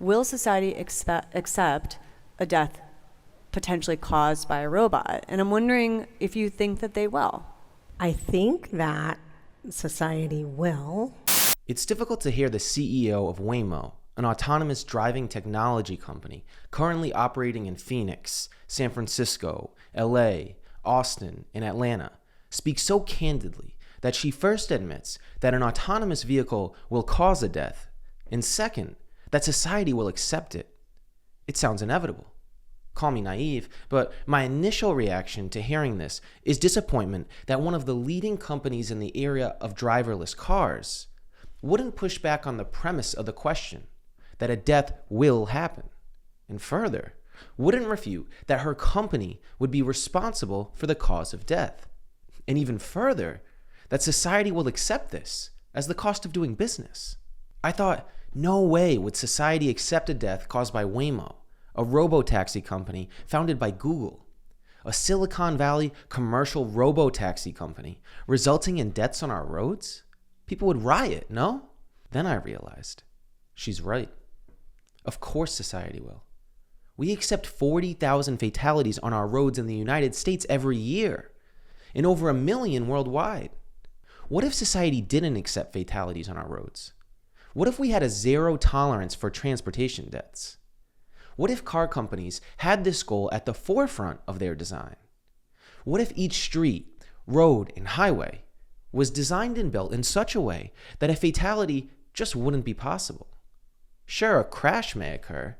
will society accept a death potentially caused by a robot? And I'm wondering if you think that they will. I think that society will. It's difficult to hear the CEO of Waymo, an autonomous driving technology company currently operating in Phoenix, San Francisco, LA, Austin, and Atlanta, speak so candidly that she first admits that an autonomous vehicle will cause a death, and second, that society will accept it. It sounds inevitable. Call me naive, but my initial reaction to hearing this is disappointment that one of the leading companies in the area of driverless cars wouldn't push back on the premise of the question that a death will happen, and further, wouldn't refute that her company would be responsible for the cause of death, and even further, that society will accept this as the cost of doing business. I thought, no way would society accept a death caused by Waymo, a robotaxi company founded by Google, a Silicon Valley commercial robotaxi company, resulting in deaths on our roads? People would riot, no? Then I realized, she's right. Of course society will. We accept 40,000 fatalities on our roads in the United States every year, and over 1 million worldwide. What if society didn't accept fatalities on our roads? What if we had a zero tolerance for transportation deaths? What if car companies had this goal at the forefront of their design? What if each street, road, and highway was designed and built in such a way that a fatality just wouldn't be possible? Sure, a crash may occur,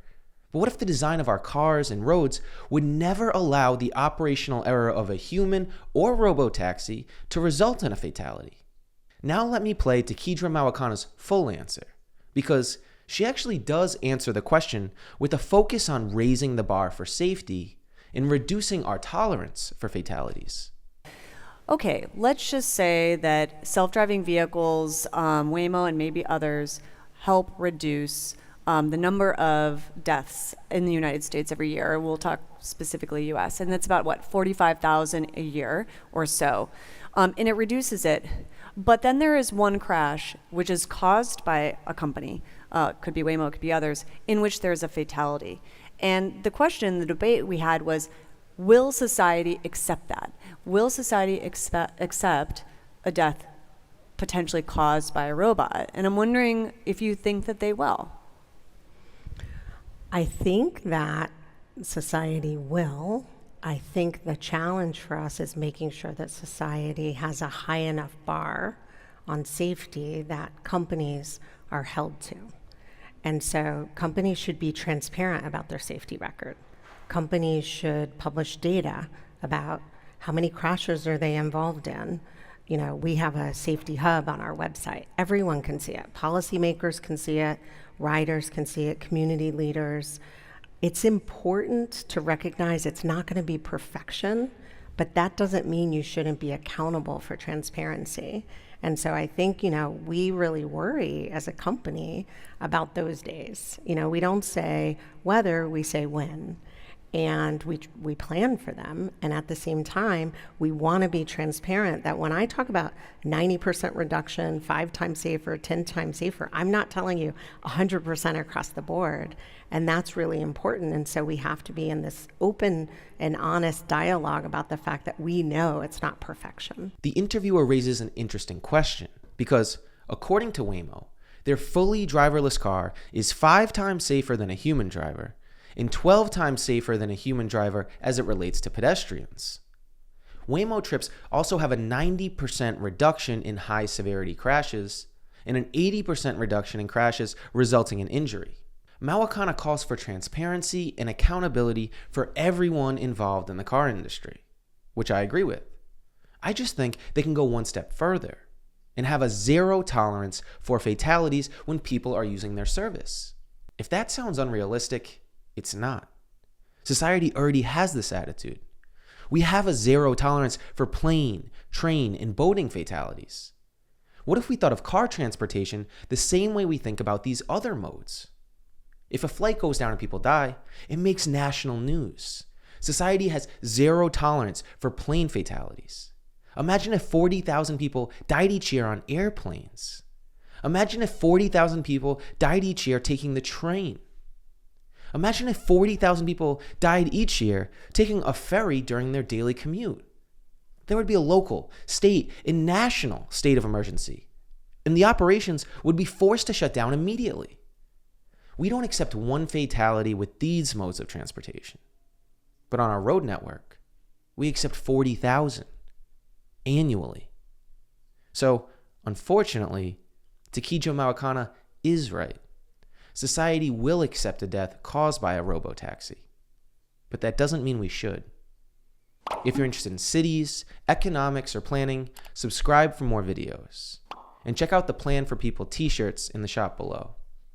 but what if the design of our cars and roads would never allow the operational error of a human or robotaxi to result in a fatality? Now let me play Takidra Mawakana's full answer, because she actually does answer the question with a focus on raising the bar for safety and reducing our tolerance for fatalities. Okay, let's just say that self-driving vehicles, Waymo and maybe others, help reduce the number of deaths in the United States every year. We'll talk specifically US, and that's about 45,000 a year or so. And it reduces it. But then there is one crash which is caused by a company, could be Waymo, could be others, in which there's a fatality. And the question, the debate we had was, will society accept that? Will society accept a death potentially caused by a robot? And I'm wondering if you think that they will. I think that society will. I think the challenge for us is making sure that society has a high enough bar on safety that companies are held to. And so companies should be transparent about their safety record. Companies should publish data about how many crashes are they involved in. You know, we have a safety hub on our website. Everyone can see it. Policymakers can see it. Riders can see it. Community leaders. It's important to recognize it's not going to be perfection, but that doesn't mean you shouldn't be accountable for transparency. And so I think, we really worry as a company about those days. We don't say whether, we say when. And we plan for them. And at the same time, we want to be transparent that when I talk about 90% reduction, 5 times safer, 10 times safer, I'm not telling you 100% across the board. And that's really important. And so we have to be in this open and honest dialogue about the fact that we know it's not perfection. The interviewer raises an interesting question because, according to Waymo, their fully driverless car is 5 times safer than a human driver and 12 times safer than a human driver as it relates to pedestrians. Waymo trips also have a 90% reduction in high severity crashes and an 80% reduction in crashes resulting in injury. Mawakana calls for transparency and accountability for everyone involved in the car industry, which I agree with. I just think they can go one step further and have a zero tolerance for fatalities when people are using their service. If that sounds unrealistic, it's not. Society already has this attitude. We have a zero tolerance for plane, train, and boating fatalities. What if we thought of car transportation the same way we think about these other modes? If a flight goes down and people die, it makes national news. Society has zero tolerance for plane fatalities. Imagine if 40,000 people died each year on airplanes. Imagine if 40,000 people died each year taking the train. Imagine if 40,000 people died each year taking a ferry during their daily commute. There would be a local, state, and national state of emergency, and the operations would be forced to shut down immediately. We don't accept one fatality with these modes of transportation. But on our road network, we accept 40,000 annually. So, unfortunately, Takijo Mawakana is right. Society will accept a death caused by a robotaxi. But that doesn't mean we should. If you're interested in cities, economics, or planning, subscribe for more videos. And check out the Plan for People t-shirts in the shop below.